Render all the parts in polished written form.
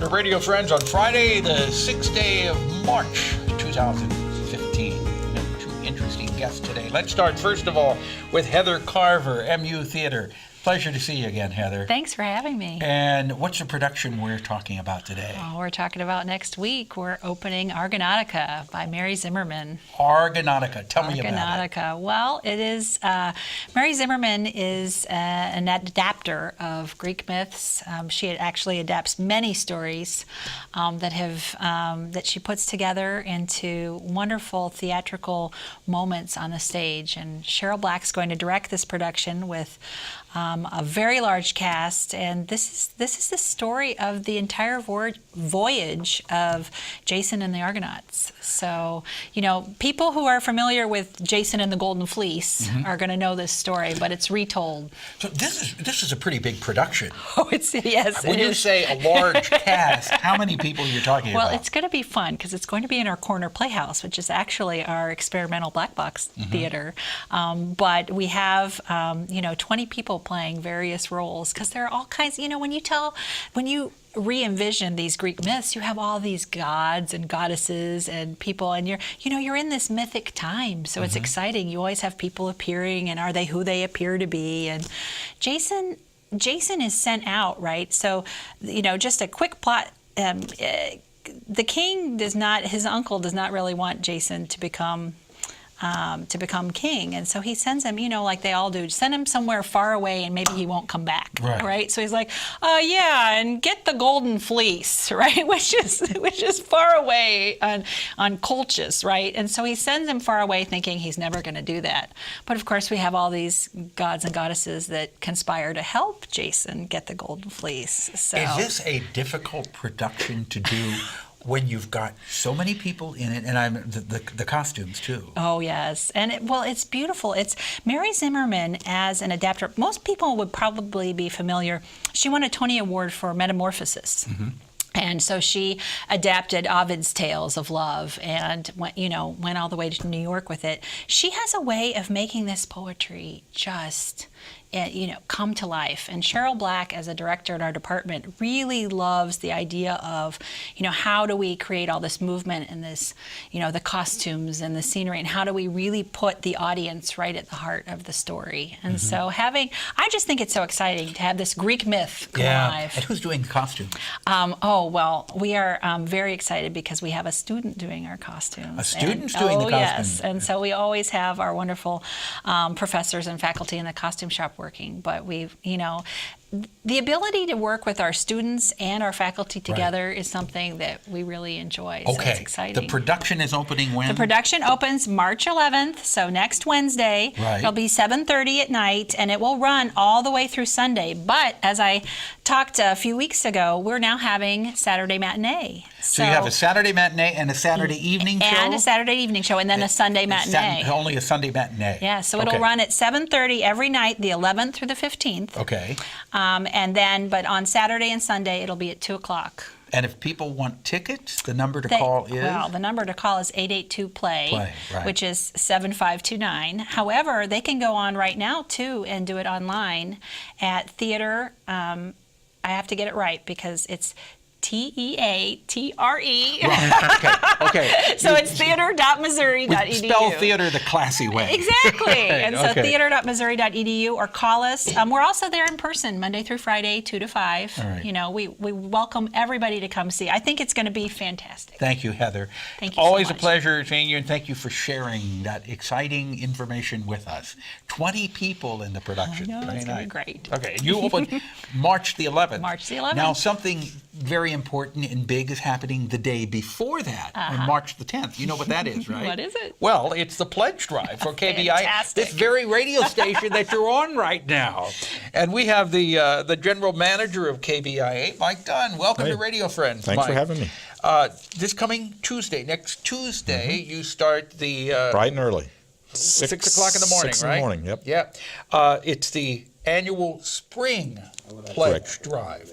Wagner Radio Friends on Friday, the 6th day of March, 2015. We have two interesting guests today. Let's start, first of all, with Heather Carver, MU Theater. Pleasure to see you again, Heather. Thanks for having me. And what's the production we're talking about today? Oh, we're talking about next week. We're opening Argonautika by Mary Zimmerman. Argonautika. Tell me about it. Argonautika. Well, it is, Mary Zimmerman is an adapter of Greek myths. She actually adapts many stories that she puts together into wonderful theatrical moments on the stage. And Cheryl Black's going to direct this production with a very large cast, and this is the story of the entire voyage of Jason and the Argonauts. So, you know, people who are familiar with Jason and the Golden Fleece are going to know this story, but it's retold. So this is a pretty big production. Oh, yes. When you say a large cast, how many people are you talking about? Well, it's going to be fun because it's going to be in our Corner Playhouse, which is actually our experimental black box theater. But we have 20 people playing various roles because there are all kinds. You know, when you re-envision these Greek myths, you have all these gods and goddesses and people, and you're in this mythic time, so it's exciting. You always have people appearing, and are they who they appear to be? And Jason is sent out, right? So, just a quick plot. The king his uncle does not really want Jason to become king, and so he sends him, like they all do, send him somewhere far away, and maybe he won't come back, right? So he's like, and get the Golden Fleece, right, which is far away on Colchis, right? And so he sends him far away, thinking he's never going to do that. But of course, we have all these gods and goddesses that conspire to help Jason get the Golden Fleece. So is this a difficult production to do? When you've got so many people in it, and the costumes too. Oh yes, and it's beautiful. It's Mary Zimmerman as an adapter. Most people would probably be familiar. She won a Tony Award for Metamorphosis. And so she adapted Ovid's Tales of Love and went all the way to New York with it. She has a way of making this poetry just come to life. And Cheryl Black, as a director in our department, really loves the idea of, how do we create all this movement and this, the costumes and the scenery, and how do we really put the audience right at the heart of the story. And so I just think it's so exciting to have this Greek myth come alive. And who's doing the costumes? We are very excited because we have a student doing our costumes. A student's doing the costumes? Yes, and so we always have our wonderful professors and faculty in the costume shop working, but the ability to work with our students and our faculty together is something that we really enjoy. Okay. So it's exciting. The production is opening when? The production opens March 11th, so next Wednesday. Right. It'll be 7:30 at night, and it will run all the way through Sunday. But as I talked a few weeks ago, we're now having Saturday matinee. So you have a Saturday matinee and a Saturday evening show? And a Saturday evening show, and then a Sunday matinee. Only a Sunday matinee. Yeah, so it'll run at 7:30 every night, the 11th through the 15th. Okay. But on Saturday and Sunday, it'll be at 2 o'clock. And if people want tickets, the number to call is? Well, the number to call is 882-PLAY, which is 7529. However, they can go on right now, too, and do it online at theater. I have to get it right because it's TEATRE. Right. Okay. So it's theater.missouri.edu. We spell theater the classy way. Exactly. And so theater.missouri.edu, or call us. We're also there in person Monday through Friday, 2 to 5. All right. We welcome everybody to come see. I think it's going to be fantastic. Thank you, Heather. Thank you Always so much. A pleasure seeing you, and thank you for sharing that exciting information with us. 20 people in the production. I know, it's going to be great. Okay, and you open March the 11th. March the 11th. Now, something very important and big is happening the day before that, on March the 10th. You know what that is, right? What is it? Well, it's the pledge drive for KBIA, Fantastic. this very radio station that you're on right now. And we have the general manager of KBIA, Mike Dunn. Welcome to Radio Friends, Thanks Mike. for having me. This coming Tuesday, next Tuesday, you start the... bright and early. 6 o'clock in the morning, 6 right? in the morning, yep. Yeah. It's the annual spring pledge drive.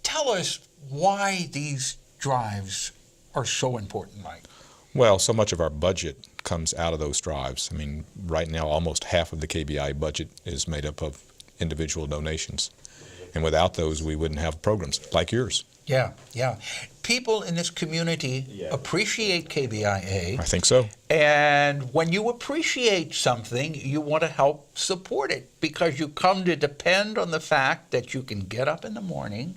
Tell us why these drives are so important, Mike. Well, so much of our budget comes out of those drives. I mean, right now, almost half of the KBIA budget is made up of individual donations. And without those, we wouldn't have programs like yours. Yeah, yeah. People in this community appreciate KBIA. I think so. And when you appreciate something, you want to help support it because you come to depend on the fact that you can get up in the morning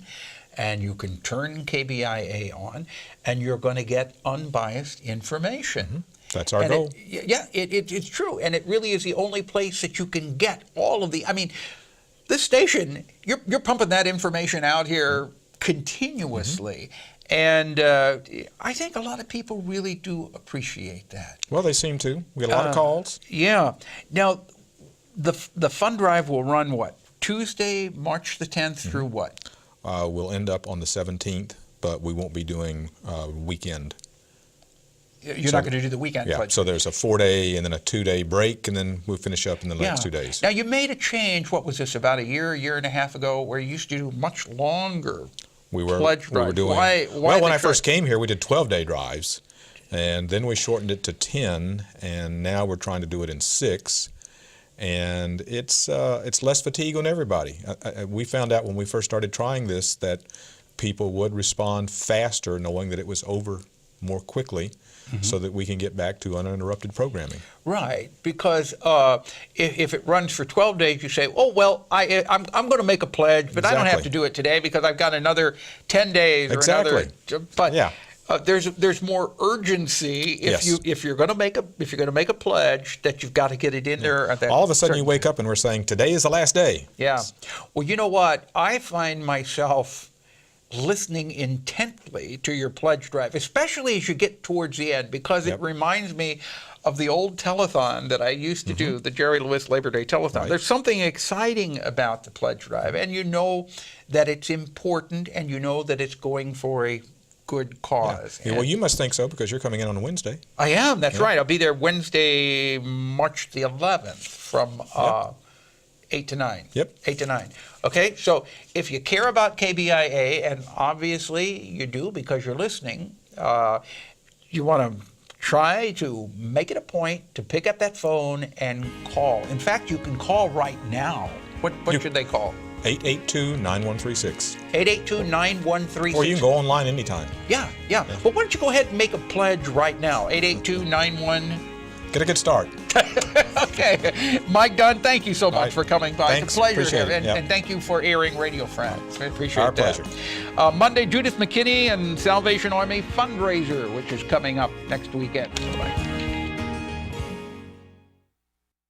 and you can turn KBIA on and you're going to get unbiased information. Mm-hmm. That's our goal. It's true. And it really is the only place that you can get all of the, I mean, this station, you're pumping that information out here continuously. Mm-hmm. And I think a lot of people really do appreciate that. Well, they seem to. We get a lot of calls. Yeah. Now, the fund drive will run what? Tuesday, March the 10th mm-hmm. through what? We'll end up on the 17th, but we won't be doing weekend. You're not going to do the weekend pledge. So there's a 4-day and then a 2-day break, and then we'll finish up in the next 2 days. Now, you made a change, what was this, about a year and a half ago, where you used to do much longer pledge drives. We were doing, why when I first came here, we did 12-day drives, and then we shortened it to 10, and now we're trying to do it in 6. And it's less fatigue on everybody. We found out when we first started trying this that people would respond faster knowing that it was over more quickly. Mm-hmm. So that we can get back to uninterrupted programming. Right, because if it runs for 12 days, you say, oh, well, I'm going to make a pledge, but I don't have to do it today because I've got another 10 days or another. But there's more urgency if you're going to make a pledge that you've got to get it in there. At that all of a sudden you wake up and we're saying today is the last day. Yeah. Well, you know what? I find myself listening intently to your pledge drive, especially as you get towards the end, because it reminds me of the old telethon that I used to do, the Jerry Lewis Labor Day telethon. Right. There's something exciting about the pledge drive, and you know that it's important, and you know that it's going for a good cause. Yeah. Well, you must think so because you're coming in on a Wednesday. I am. That's right. I'll be there Wednesday, March the 11th from 8 to 9. Yep. 8 to 9. Okay, so if you care about KBIA, and obviously you do because you're listening, you want to try to make it a point to pick up that phone and call. In fact, you can call right now. What should they call? 882-9136. 882-9136. Or you can go online anytime. Yeah. Well, why don't you go ahead and make a pledge right now? 882-9136. Get a good start. Okay. Mike Dunn, thank you so much for coming by. Thanks. It's a pleasure. Appreciate it. And thank you for airing Radio Friends. I appreciate that. Our pleasure. Monday, Judith McKinney and Salvation Army fundraiser, which is coming up next weekend. Bye.